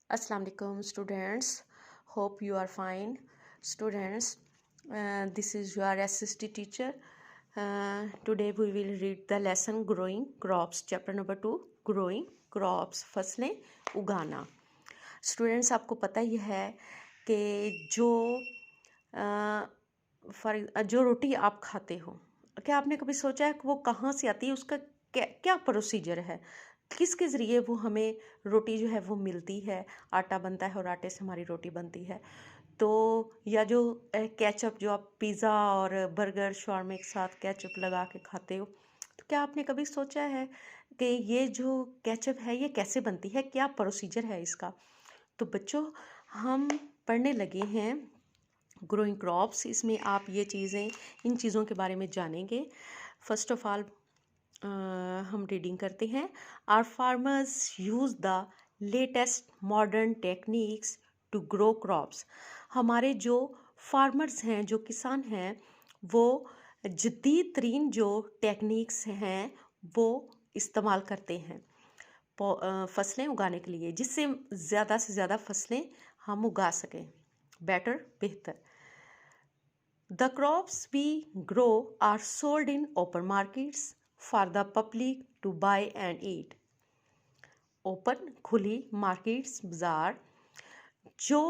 Assalamu alaikum students, hope you are fine. Students, this is your SST teacher. Today we will read the lesson growing crops, chapter number 2, growing crops, फसलें उगाना. Students, आपको पता ही है कि जो रोटी आप खाते हो, क्या आपने कभी सोचा है कि वो कहाँ से आती है, उसका क्या प्रोसीजर है, किसके ज़रिए वो हमें रोटी जो है वो मिलती है, आटा बनता है और आटे से हमारी रोटी बनती है. तो या जो केचप जो आप पिज़्ज़ा और बर्गर शवारमे के साथ केचप लगा के खाते हो, तो क्या आपने कभी सोचा है कि ये जो केचप है ये कैसे बनती है, क्या प्रोसीजर है इसका. तो बच्चों, हम पढ़ने लगे हैं ग्रोइंग क्रॉप्स. इसमें आप ये चीज़ें, इन चीज़ों के बारे में जानेंगे. फर्स्ट ऑफ ऑल हम रीडिंग करते हैं. Our farmers use the latest modern techniques to grow crops. हमारे जो फार्मर्स हैं, जो किसान हैं, वो जदीद तरीन जो टेक्निक्स हैं वो इस्तेमाल करते हैं फसलें उगाने के लिए, जिससे ज़्यादा से ज़्यादा फसलें हम उगा सकें. बेहतर. The crops we grow are sold in open markets for the public to buy and eat. Open, खुली मार्केट्स, बाज़ार. जो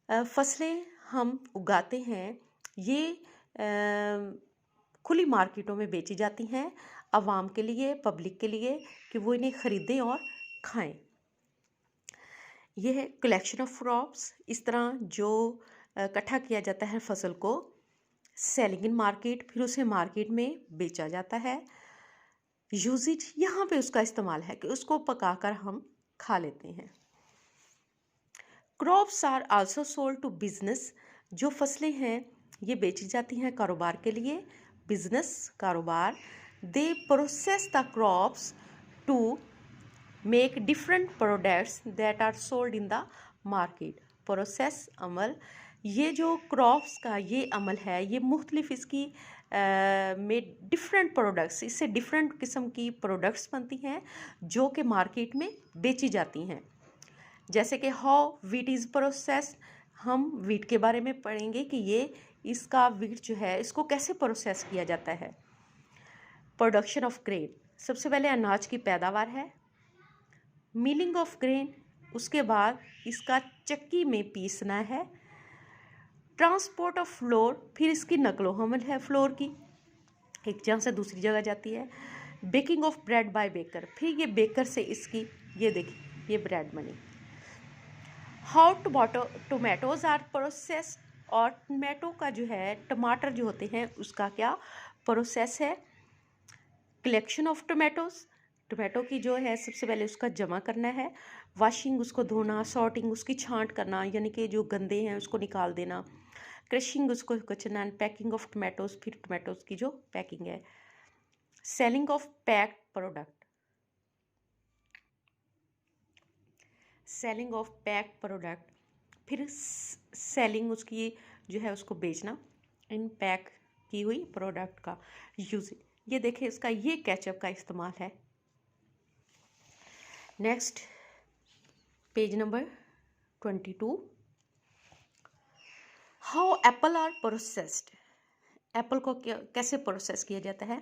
फसलें हम उगाते हैं ये खुली मार्केटों में बेची जाती हैं आवाम के लिए, पब्लिक के लिए, कि वो इन्हें ख़रीदें और खाएं. यह है कलेक्शन ऑफ क्रॉप्स. इस तरह जो इकट्ठा किया जाता है फसल को, सेलिंग इन मार्केट, फिर उसे मार्केट में बेचा जाता है. यूजेज, यहाँ पे उसका इस्तेमाल है कि उसको पकाकर हम खा लेते हैं. Crops are also sold to business. जो फसलें हैं ये बेची जाती हैं कारोबार के लिए, बिजनेस, कारोबार. They process the crops to make different products that are sold in the market. Process, अमल. ये जो क्रॉप्स का ये अमल है, ये मुख्तलिफ इसकी में डिफरेंट प्रोडक्ट्स, इससे डिफरेंट किस्म की प्रोडक्ट्स बनती हैं जो कि मार्केट में बेची जाती हैं. जैसे कि हाउ वीट इज़ प्रोसेस. हम वीट के बारे में पढ़ेंगे कि ये इसका वीट जो है इसको कैसे प्रोसेस किया जाता है. Production of grain. सबसे पहले अनाज की पैदावार है. Milling of grain. उसके बाद इसका चक्की में पीसना है. Transport of floor. फिर इसकी नकलो हमल है फ्लोर की, एक जगह से दूसरी जगह जाती है. Baking of bread by baker. फिर ये बेकर से इसकी, ये देखिए, ये ब्रेड बनी. How tomatoes are process. और टमाटो का जो है, टमाटर जो होते हैं उसका क्या प्रोसेस है. Collection of tomatoes. टोमेटो की जो है सबसे पहले उसका जमा करना है. वाशिंग, उसको धोना. सॉर्टिंग, उसकी छांट करना, यानी कि जो गंदे हैं उसको निकाल देना. क्रशिंग, उसको कुचलना. Packing of tomatoes. फिर टोमेटोज की जो पैकिंग है. Selling of packed product. Selling of packed product. फिर सेलिंग, उसकी जो है उसको बेचना इन पैक की हुई प्रोडक्ट का यूज. ये देखिए, इसका ये केचप का इस्तेमाल है. Next, page number 22. How apple are processed. Apple को कैसे प्रोसेस किया जाता है.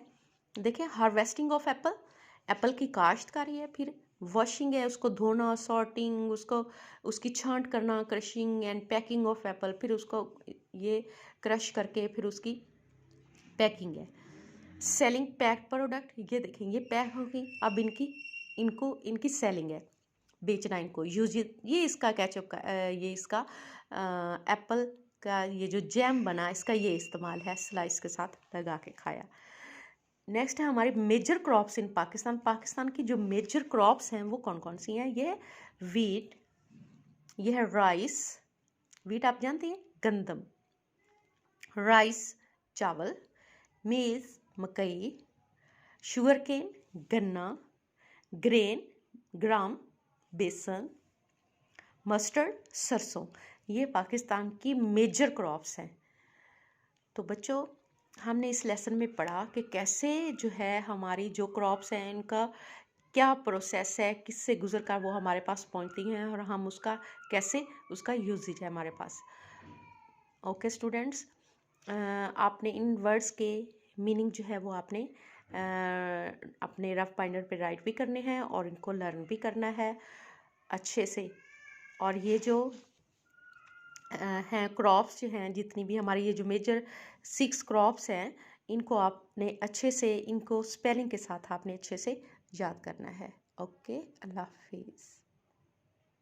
देखिए, हार्वेस्टिंग ऑफ एप्पल. एप्पल की काश्तकारी है. फिर वॉशिंग है, उसको धोना. सॉर्टिंग, उसको उसकी छांट करना. Crushing and packing of Apple. फिर उसको ये क्रश करके फिर उसकी पैकिंग है. Selling packed product. ये देखें, ये पैक होगी, अब इनकी सेलिंग है, बेचना इनको. यूज, ये इसका केचप का, ये इसका एप्पल का ये जो जैम बना, इसका ये इस्तेमाल है, स्लाइस के साथ लगा के खाया. नेक्स्ट है हमारी major crops in Pakistan. Pakistan की जो मेजर क्रॉप्स हैं वो कौन कौन सी हैं. ये है वीट, ये है राइस. वीट आप जानते हैं, गंदम. राइस, चावल. मेज़, मकई. शुगर केन, गन्ना. ग्रेन, ग्राम, बेसन. मस्टर्ड, सरसों. ये पाकिस्तान की मेजर क्रॉप्स हैं. तो बच्चों, हमने इस लेसन में पढ़ा कि कैसे जो है हमारी जो क्रॉप्स हैं इनका क्या प्रोसेस है, किससे गुजर कर वो हमारे पास पहुंचती हैं और हम उसका कैसे उसका यूजेज है हमारे पास। ओके स्टूडेंट्स, आपने इन वर्ड्स के मीनिंग जो है वो आपने अपने रफ बाइंडर पे राइट भी करने हैं और इनको लर्न भी करना है अच्छे से। और ये जो हैं क्रॉप्स जो हैं, जितनी भी हमारी ये जो मेजर 6 क्रॉप्स हैं, इनको आपने अच्छे से, इनको स्पेलिंग के साथ आपने अच्छे से याद करना है। ओके, अल्लाह हाफिज़।